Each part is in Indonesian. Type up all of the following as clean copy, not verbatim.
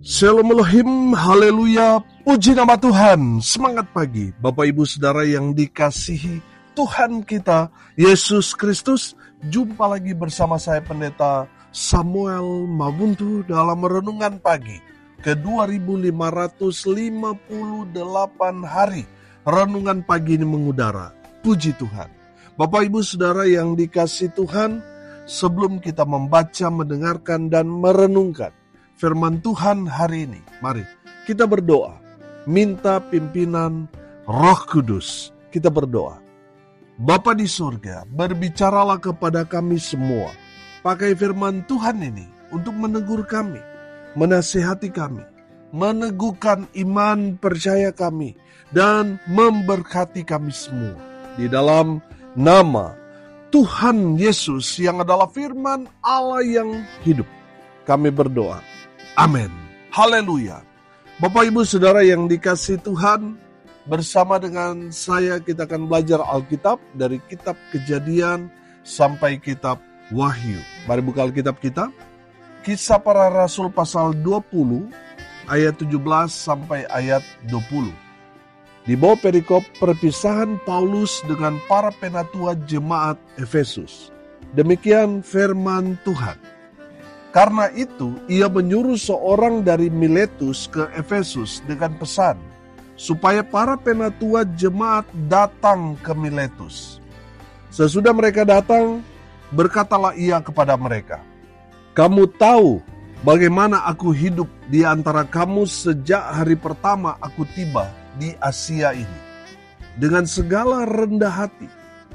Shalom Elohim, haleluya, puji nama Tuhan. Semangat pagi, Bapak Ibu Saudara yang dikasihi Tuhan kita, Yesus Kristus. Jumpa lagi bersama saya Pendeta Samuel Mabuntu dalam Renungan Pagi ke 2558 hari. Renungan pagi ini mengudara, puji Tuhan. Bapak Ibu Saudara yang dikasihi Tuhan, sebelum kita membaca, mendengarkan, dan merenungkan firman Tuhan hari ini, mari kita berdoa, minta pimpinan Roh Kudus. Kita berdoa. Bapa di surga, berbicaralah kepada kami semua. Pakai firman Tuhan ini untuk menegur kami, menasihati kami, meneguhkan iman percaya kami, dan memberkati kami semua. Di dalam nama Tuhan Yesus yang adalah firman Allah yang hidup, kami berdoa. Amin. Haleluya. Bapak Ibu Saudara yang dikasihi Tuhan, bersama dengan saya kita akan belajar Alkitab dari kitab Kejadian sampai kitab Wahyu. Mari buka Alkitab kita. Kisah Para Rasul pasal 20 ayat 17 sampai ayat 20. Di bawah perikop perpisahan Paulus dengan para penatua jemaat Efesus. Demikian firman Tuhan. Karena itu, ia menyuruh seorang dari Miletus ke Efesus dengan pesan, supaya para penatua jemaat datang ke Miletus. Sesudah mereka datang, berkatalah ia kepada mereka, "Kamu tahu bagaimana aku hidup di antara kamu sejak hari pertama aku tiba di Asia ini. Dengan segala rendah hati,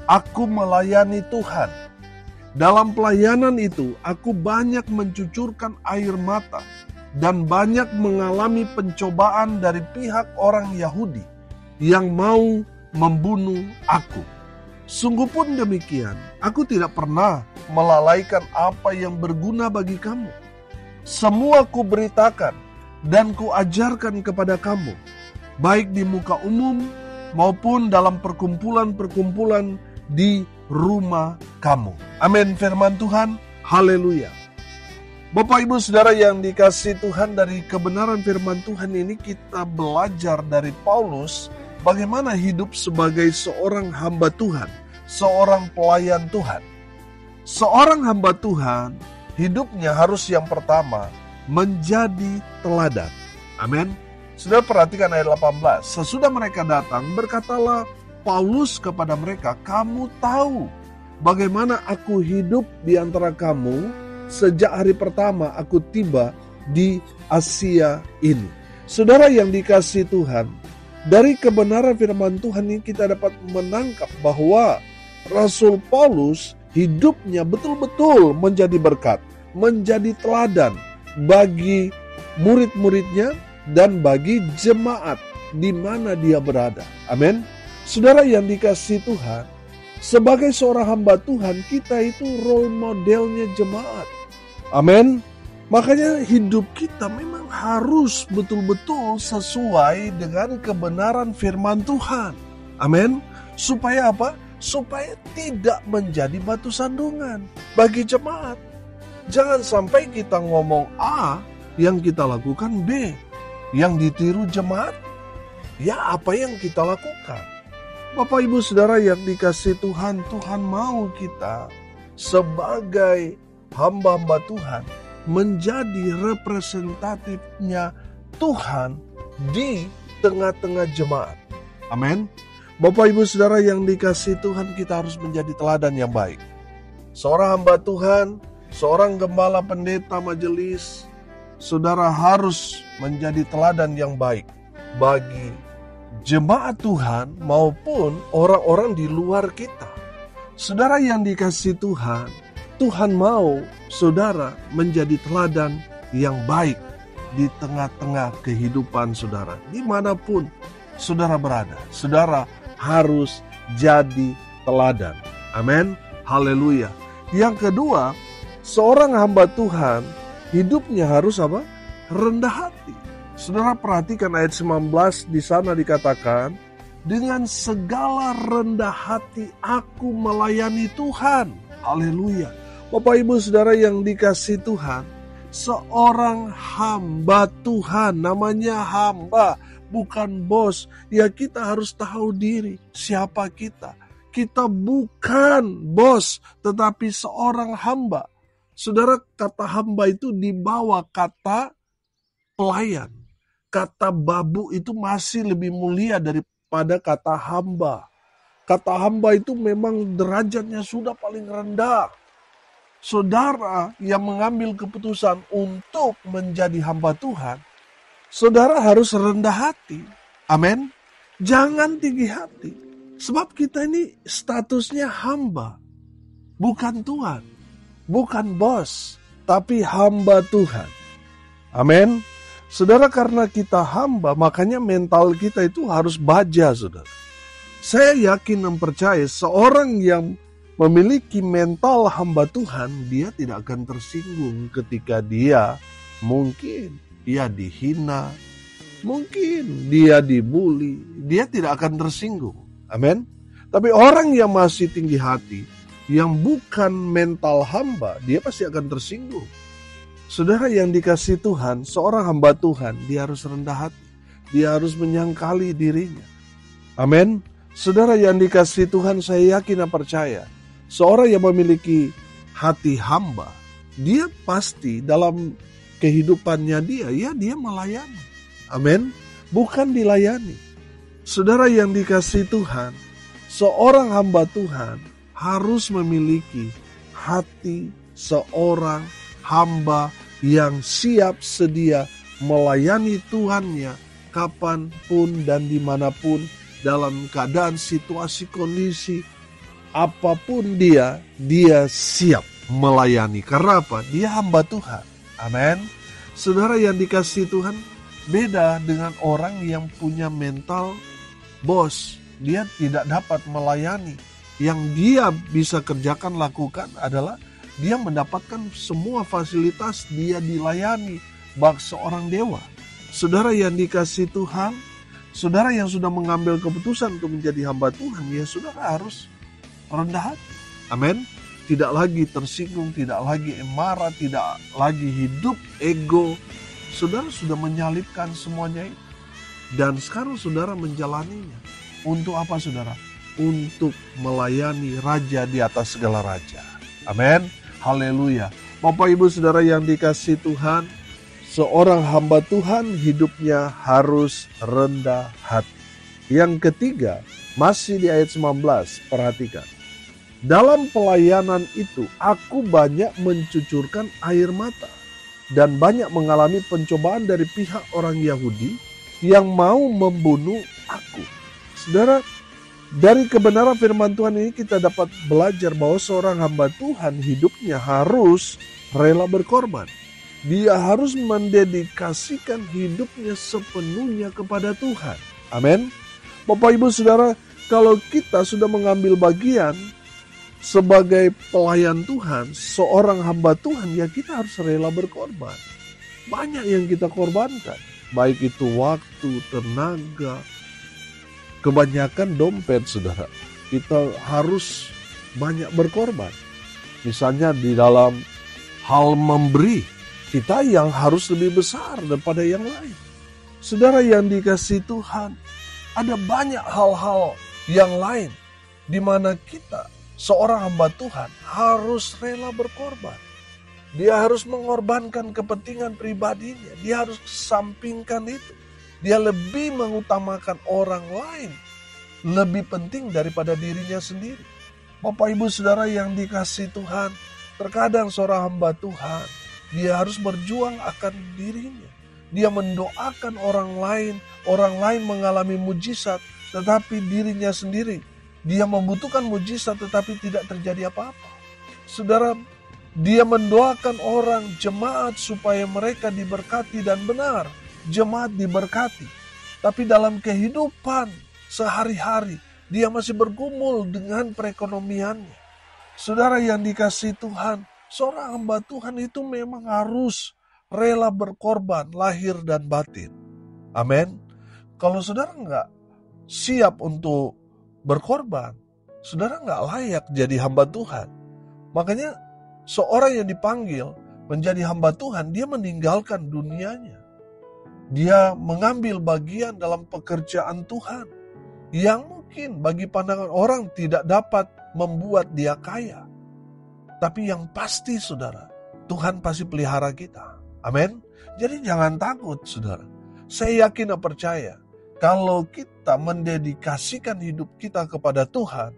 aku melayani Tuhan. Dalam pelayanan itu, aku banyak mencucurkan air mata dan banyak mengalami pencobaan dari pihak orang Yahudi yang mau membunuh aku. Sungguh pun demikian, aku tidak pernah melalaikan apa yang berguna bagi kamu. Semua kuberitakan dan kuajarkan kepada kamu, baik di muka umum maupun dalam perkumpulan-perkumpulan di rumah kamu." Amin, firman Tuhan. Haleluya. Bapak Ibu Saudara yang dikasihi Tuhan, dari kebenaran firman Tuhan ini kita belajar dari Paulus bagaimana hidup sebagai seorang hamba Tuhan, seorang pelayan Tuhan. Seorang hamba Tuhan, hidupnya harus yang pertama menjadi teladan. Amin. Sudah perhatikan ayat 18. Sesudah mereka datang, berkatalah Paulus kepada mereka, "Kamu tahu bagaimana aku hidup di antara kamu sejak hari pertama aku tiba di Asia ini." Saudara yang dikasihi Tuhan, dari kebenaran firman Tuhan ini kita dapat menangkap bahwa Rasul Paulus hidupnya betul-betul menjadi berkat, menjadi teladan bagi murid-muridnya dan bagi jemaat di mana dia berada. Amin. Saudara yang dikasihi Tuhan, sebagai seorang hamba Tuhan, kita itu role modelnya jemaat. Amin. Makanya hidup kita memang harus betul-betul sesuai dengan kebenaran firman Tuhan. Amin. Supaya apa? Supaya tidak menjadi batu sandungan bagi jemaat. Jangan sampai kita ngomong A, yang kita lakukan B. Yang ditiru jemaat, ya apa yang kita lakukan. Bapak Ibu Saudara yang dikasihi Tuhan, Tuhan mau kita sebagai hamba-hamba Tuhan menjadi representatifnya Tuhan di tengah-tengah jemaat. Amin. Bapak Ibu Saudara yang dikasihi Tuhan, kita harus menjadi teladan yang baik. Seorang hamba Tuhan, seorang gembala, pendeta, majelis, saudara harus menjadi teladan yang baik bagi jemaat Tuhan maupun orang-orang di luar kita. Saudara yang dikasihi Tuhan, Tuhan mau saudara menjadi teladan yang baik di tengah-tengah kehidupan saudara. Dimanapun saudara berada, saudara harus jadi teladan. Amin. Haleluya. Yang kedua, seorang hamba Tuhan hidupnya harus apa? Rendah hati. Saudara perhatikan ayat 19, di sana dikatakan, "Dengan segala rendah hati aku melayani Tuhan." Haleluya. Bapak Ibu Saudara yang dikasihi Tuhan, seorang hamba Tuhan, namanya hamba, bukan bos. Ya kita harus tahu diri, siapa kita. Kita bukan bos, tetapi seorang hamba. Saudara, kata hamba itu dibawa kata pelayan. Kata babu itu masih lebih mulia daripada kata hamba. Kata hamba itu memang derajatnya sudah paling rendah. Saudara yang mengambil keputusan untuk menjadi hamba Tuhan, saudara harus rendah hati. Amin. Jangan tinggi hati. Sebab kita ini statusnya hamba. Bukan Tuhan. Bukan bos. Tapi hamba Tuhan. Amin. Saudara, karena kita hamba, makanya mental kita itu harus baja, saudara. Saya yakin dan percaya seorang yang memiliki mental hamba Tuhan, dia tidak akan tersinggung ketika dia mungkin dia dihina, mungkin dia dibully, dia tidak akan tersinggung. Amin. Tapi orang yang masih tinggi hati, yang bukan mental hamba, dia pasti akan tersinggung. Saudara yang dikasihi Tuhan, seorang hamba Tuhan, dia harus rendah hati. Dia harus menyangkali dirinya. Amin. Saudara yang dikasihi Tuhan, saya yakin dan percaya, seorang yang memiliki hati hamba, dia pasti dalam kehidupannya dia melayani. Amin. Bukan dilayani. Saudara yang dikasihi Tuhan, seorang hamba Tuhan harus memiliki hati seorang hamba yang siap sedia melayani Tuhannya kapanpun dan dimanapun, dalam keadaan situasi kondisi apapun dia siap melayani. Karena apa? Dia hamba Tuhan. Amin. Saudara yang dikasihi Tuhan, beda dengan orang yang punya mental bos. Dia tidak dapat melayani. Yang dia bisa kerjakan, lakukan adalah dia mendapatkan semua fasilitas, dia dilayani bak seorang dewa. Saudara yang dikasihi Tuhan, saudara yang sudah mengambil keputusan untuk menjadi hamba Tuhan, ya saudara harus rendah hati. Amin. Tidak lagi tersinggung, tidak lagi marah, tidak lagi hidup ego. Saudara sudah menyalipkan semuanya itu. Dan sekarang saudara menjalaninya. Untuk apa saudara? Untuk melayani Raja di atas segala raja. Amin. Haleluya. Bapak Ibu Saudara yang dikasihi Tuhan, seorang hamba Tuhan hidupnya harus rendah hati. Yang ketiga, masih di ayat 19, perhatikan. Dalam pelayanan itu, aku banyak mencucurkan air mata dan banyak mengalami pencobaan dari pihak orang Yahudi yang mau membunuh aku. Saudara, dari kebenaran firman Tuhan ini kita dapat belajar bahwa seorang hamba Tuhan hidupnya harus rela berkorban. Dia harus mendedikasikan hidupnya sepenuhnya kepada Tuhan. Amin. Bapak Ibu Saudara, kalau kita sudah mengambil bagian sebagai pelayan Tuhan, seorang hamba Tuhan, ya kita harus rela berkorban. Banyak yang kita korbankan, baik itu waktu, tenaga, kebanyakan dompet, saudara. Kita harus banyak berkorban. Misalnya di dalam hal memberi, kita yang harus lebih besar daripada yang lain. Saudara yang dikasihi Tuhan, ada banyak hal-hal yang lain di mana kita, seorang hamba Tuhan, harus rela berkorban. Dia harus mengorbankan kepentingan pribadinya. Dia harus sampingkan itu. Dia lebih mengutamakan orang lain, lebih penting daripada dirinya sendiri. Bapak Ibu Saudara yang dikasihi Tuhan, terkadang seorang hamba Tuhan, dia harus berjuang akan dirinya. Dia mendoakan orang lain mengalami mujizat, tetapi dirinya sendiri, dia membutuhkan mujizat tetapi tidak terjadi apa-apa. Saudara, dia mendoakan orang jemaat supaya mereka diberkati dan benar. Jemaat diberkati, tapi dalam kehidupan sehari-hari dia masih bergumul dengan perekonomiannya. Saudara yang dikasihi Tuhan, seorang hamba Tuhan itu memang harus rela berkorban lahir dan batin. Amin. Kalau saudara nggak siap untuk berkorban, saudara nggak layak jadi hamba Tuhan. Makanya seorang yang dipanggil menjadi hamba Tuhan, dia meninggalkan dunianya. Dia mengambil bagian dalam pekerjaan Tuhan yang mungkin bagi pandangan orang tidak dapat membuat dia kaya. Tapi yang pasti saudara, Tuhan pasti pelihara kita. Amin. Jadi jangan takut saudara. Saya yakin dan percaya, kalau kita mendedikasikan hidup kita kepada Tuhan,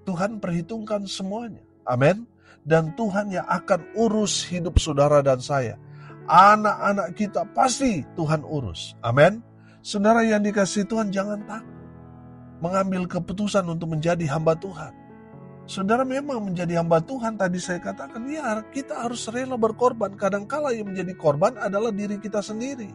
Tuhan perhitungkan semuanya. Amin. Dan Tuhan yang akan urus hidup saudara dan saya. Anak-anak kita pasti Tuhan urus. Amin. Saudara yang dikasihi Tuhan, jangan takut mengambil keputusan untuk menjadi hamba Tuhan. Saudara memang menjadi hamba Tuhan, tadi saya katakan, ya kita harus rela berkorban. Kadangkala yang menjadi korban adalah diri kita sendiri.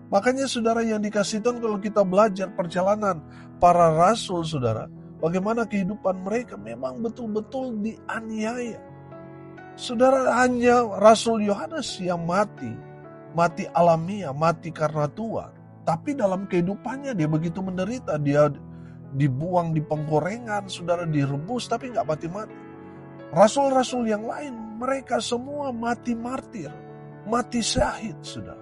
Makanya saudara yang dikasihi Tuhan, kalau kita belajar perjalanan para rasul saudara, bagaimana kehidupan mereka memang betul-betul dianiaya. Saudara, hanya Rasul Yohanes yang mati alamiah, mati karena tua. Tapi dalam kehidupannya dia begitu menderita, dia dibuang di penggorengan, saudara, direbus, tapi nggak mati-mati. Rasul-rasul yang lain, mereka semua mati martir, mati syahid, saudara.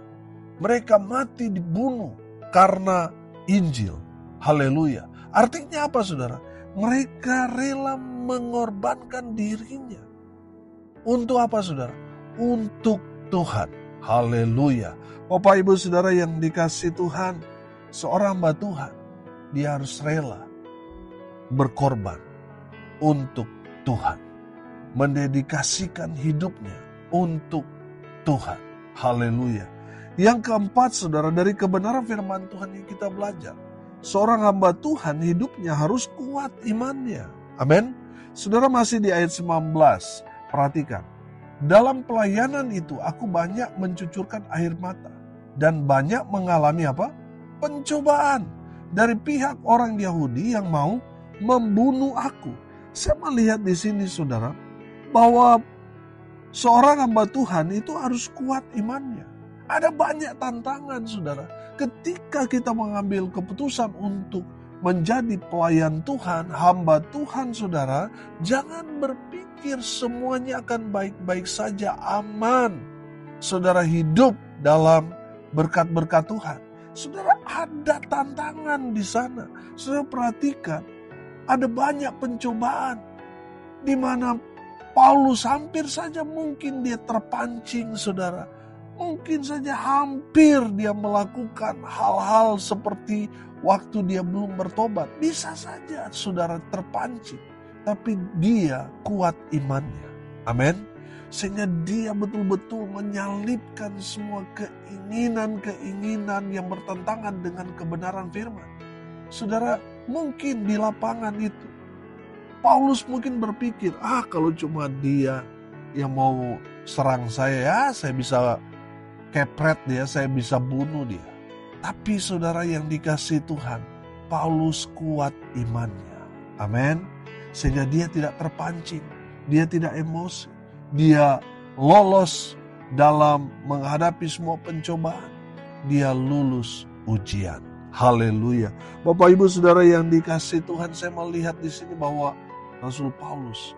Mereka mati dibunuh karena Injil. Haleluya. Artinya apa, saudara? Mereka rela mengorbankan dirinya. Untuk apa, saudara? Untuk Tuhan. Haleluya. Bapak Ibu Saudara yang dikasihi Tuhan, seorang hamba Tuhan, dia harus rela berkorban untuk Tuhan. Mendedikasikan hidupnya untuk Tuhan. Haleluya. Yang keempat, saudara, dari kebenaran firman Tuhan yang kita belajar, seorang hamba Tuhan hidupnya harus kuat imannya. Amin. Saudara, masih di ayat 19. Perhatikan, dalam pelayanan itu aku banyak mencucurkan air mata dan banyak mengalami apa? Pencobaan dari pihak orang Yahudi yang mau membunuh aku. Saya melihat di sini, saudara, bahwa seorang hamba Tuhan itu harus kuat imannya. Ada banyak tantangan, saudara. Ketika kita mengambil keputusan untuk menjadi pelayan Tuhan, hamba Tuhan, saudara, jangan berpikir semuanya akan baik-baik saja, aman. Saudara hidup dalam berkat-berkat Tuhan. Saudara, ada tantangan di sana. Saudara perhatikan, ada banyak pencobaan di mana Paulus hampir saja mungkin dia terpancing, saudara. Mungkin saja hampir dia melakukan hal-hal seperti waktu dia belum bertobat. Bisa saja saudara terpancing. Tapi dia kuat imannya. Amin. Sehingga dia betul-betul menyalipkan semua keinginan-keinginan yang bertentangan dengan kebenaran firman. Saudara, mungkin di lapangan itu Paulus mungkin berpikir, kalau cuma dia yang mau serang saya, saya bisa kepret dia, saya bisa bunuh dia. Tapi saudara yang dikasihi Tuhan, Paulus kuat imannya. Amin. Sehingga dia tidak terpancing, dia tidak emosi, dia lolos dalam menghadapi semua pencobaan. Dia lulus ujian. Haleluya. Bapak Ibu Saudara yang dikasihi Tuhan, saya melihat di sini bahwa Rasul Paulus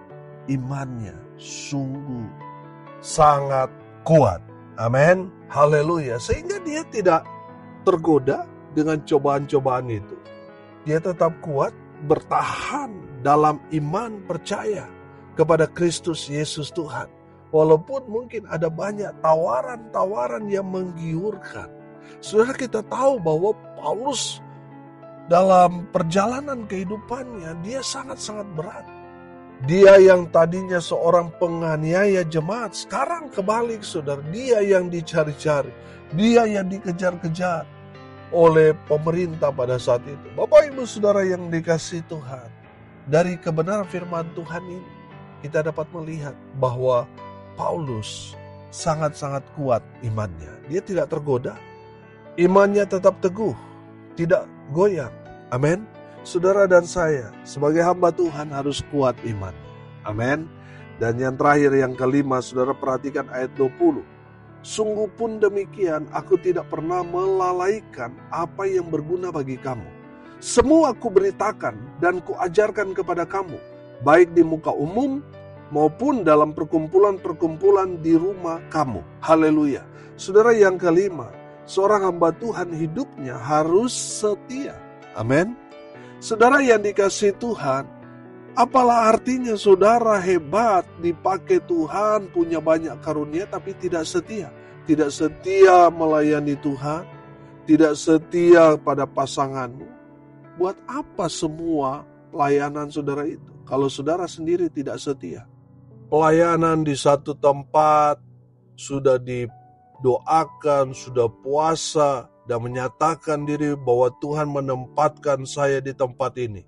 imannya sungguh sangat kuat. Amin. Haleluya. Sehingga dia tidak tergoda dengan cobaan-cobaan itu. Dia tetap kuat, bertahan dalam iman percaya kepada Kristus Yesus Tuhan. Walaupun mungkin ada banyak tawaran-tawaran yang menggiurkan. Saudara, kita tahu bahwa Paulus dalam perjalanan kehidupannya dia sangat-sangat berat. Dia yang tadinya seorang penganiaya jemaat, sekarang kebalik, saudara. Dia yang dicari-cari, dia yang dikejar-kejar oleh pemerintah pada saat itu. Bapak Ibu Saudara yang dikasihi Tuhan, dari kebenaran firman Tuhan ini, kita dapat melihat bahwa Paulus sangat-sangat kuat imannya. Dia tidak tergoda, imannya tetap teguh, tidak goyang. Amin. Saudara dan saya sebagai hamba Tuhan harus kuat iman. Amin. Dan yang terakhir, yang kelima, saudara perhatikan ayat 20. Sungguh pun demikian, aku tidak pernah melalaikan apa yang berguna bagi kamu. Semua ku beritakan dan ku ajarkan kepada kamu, baik di muka umum maupun dalam perkumpulan-perkumpulan di rumah kamu. Haleluya. Saudara, yang kelima, seorang hamba Tuhan hidupnya harus setia. Amin. Saudara yang dikasihi Tuhan, apalah artinya saudara hebat, dipakai Tuhan, punya banyak karunia, tapi tidak setia. Tidak setia melayani Tuhan, tidak setia pada pasanganmu. Buat apa semua pelayanan saudara itu, kalau saudara sendiri tidak setia? Pelayanan di satu tempat, sudah didoakan, sudah puasa, dan menyatakan diri bahwa Tuhan menempatkan saya di tempat ini.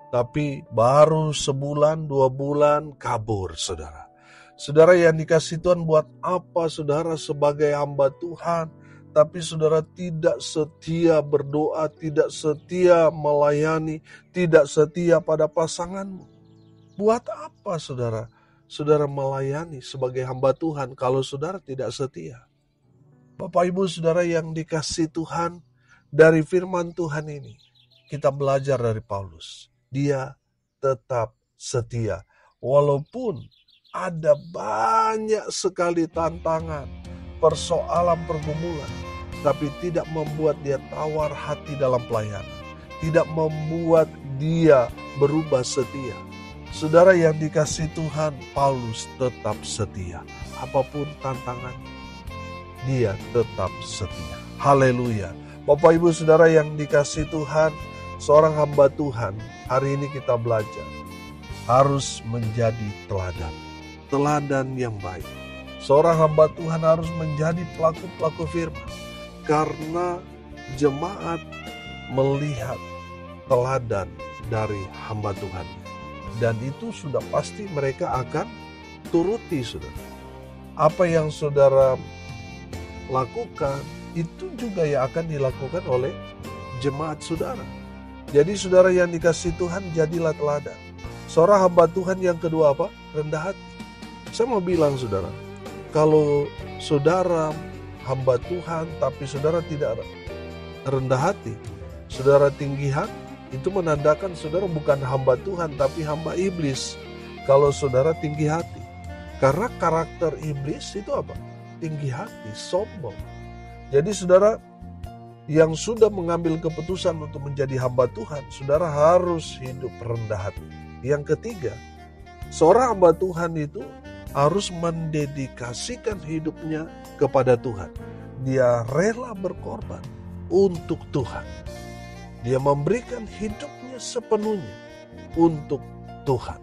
Tapi baru sebulan, 2 bulan, kabur saudara. Saudara yang dikasihi Tuhan, buat apa saudara sebagai hamba Tuhan, tapi saudara tidak setia berdoa, tidak setia melayani, tidak setia pada pasanganmu? Buat apa saudara? Saudara melayani sebagai hamba Tuhan kalau saudara tidak setia? Bapak Ibu Saudara yang dikasihi Tuhan, dari firman Tuhan ini kita belajar dari Paulus. Dia tetap setia walaupun ada banyak sekali tantangan, persoalan, pergumulan, tapi tidak membuat dia tawar hati dalam pelayanan, tidak membuat dia berubah setia. Saudara yang dikasihi Tuhan, Paulus tetap setia apapun tantangannya. Dia tetap setia. Haleluya. Bapak Ibu Saudara yang dikasihi Tuhan, seorang hamba Tuhan, hari ini kita belajar harus menjadi teladan. Teladan yang baik. Seorang hamba Tuhan harus menjadi pelaku-pelaku firman. Karena jemaat melihat teladan dari hamba Tuhan. Dan itu sudah pasti mereka akan turuti saudara. Apa yang saudara lakukan, itu juga yang akan dilakukan oleh jemaat saudara. Jadi saudara yang dikasihi Tuhan, jadilah teladan. Seorang hamba Tuhan yang kedua apa? Rendah hati. Saya mau bilang saudara, kalau saudara hamba Tuhan tapi saudara tidak rendah hati, saudara tinggi hati, itu menandakan saudara bukan hamba Tuhan tapi hamba iblis. Kalau saudara tinggi hati, karena karakter iblis itu apa? Tinggi hati, sombong. Jadi saudara yang sudah mengambil keputusan untuk menjadi hamba Tuhan, saudara harus hidup rendah hati. Yang ketiga, seorang hamba Tuhan itu harus mendedikasikan hidupnya kepada Tuhan. Dia rela berkorban untuk Tuhan. Dia memberikan hidupnya sepenuhnya untuk Tuhan.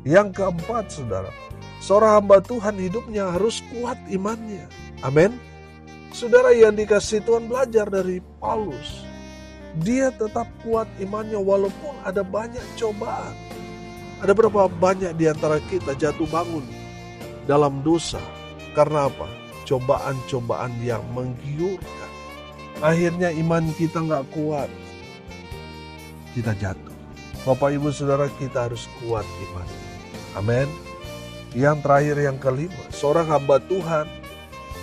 Yang keempat saudara, seorang hamba Tuhan hidupnya harus kuat imannya. Amin. Saudara yang dikasihi Tuhan, belajar dari Paulus. Dia tetap kuat imannya walaupun ada banyak cobaan. Ada berapa banyak di antara kita jatuh bangun dalam dosa. Karena apa? Cobaan-cobaan yang menggiurkan. Akhirnya iman kita gak kuat. Kita jatuh. Bapak Ibu Saudara, kita harus kuat iman. Amin. Yang terakhir, yang kelima, seorang hamba Tuhan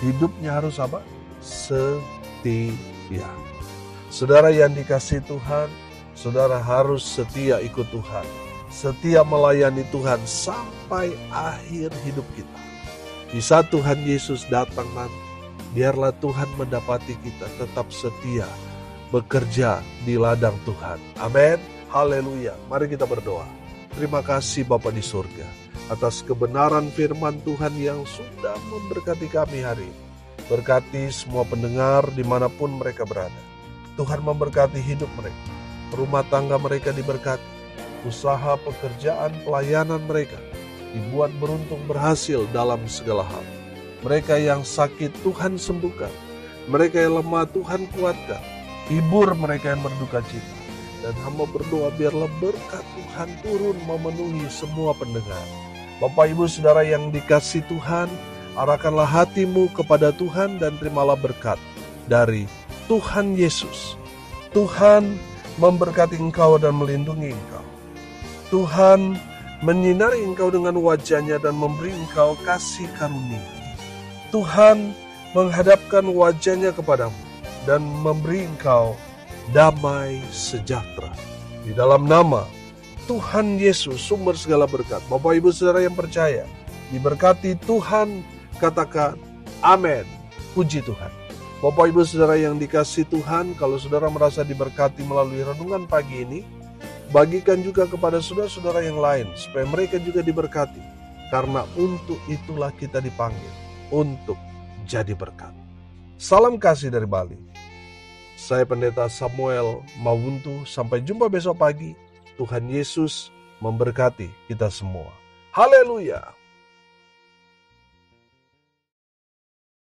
hidupnya harus apa? Setia. Saudara yang dikasihi Tuhan, saudara harus setia ikut Tuhan, setia melayani Tuhan sampai akhir hidup kita. Di saat Tuhan Yesus datang nanti, biarlah Tuhan mendapati kita tetap setia bekerja di ladang Tuhan. Amin. Haleluya. Mari kita berdoa. Terima kasih Bapa di surga atas kebenaran firman Tuhan yang sudah memberkati kami hari ini. Berkati semua pendengar dimanapun mereka berada. Tuhan memberkati hidup mereka. Rumah tangga mereka diberkati. Usaha, pekerjaan, pelayanan mereka dibuat beruntung berhasil dalam segala hal. Mereka yang sakit Tuhan sembuhkan. Mereka yang lemah Tuhan kuatkan. Hibur mereka yang berduka cita. Dan hamba berdoa biarlah berkat Tuhan turun memenuhi semua pendengar. Bapak Ibu Saudara yang dikasihi Tuhan, arahkanlah hatimu kepada Tuhan dan terimalah berkat dari Tuhan Yesus. Tuhan memberkati engkau dan melindungi engkau. Tuhan menyinari engkau dengan wajah-Nya dan memberi engkau kasih karunia. Tuhan menghadapkan wajah-Nya kepadamu dan memberi engkau damai sejahtera. Di dalam nama Tuhan Yesus sumber segala berkat. Bapak Ibu Saudara yang percaya, diberkati Tuhan, katakan amin. Puji Tuhan. Bapak Ibu Saudara yang dikasihi Tuhan, kalau saudara merasa diberkati melalui renungan pagi ini, bagikan juga kepada saudara-saudara yang lain, supaya mereka juga diberkati. Karena untuk itulah kita dipanggil, untuk jadi berkat. Salam kasih dari Bali. Saya Pendeta Samuel Mawuntu, sampai jumpa besok pagi. Tuhan Yesus memberkati kita semua. Haleluya.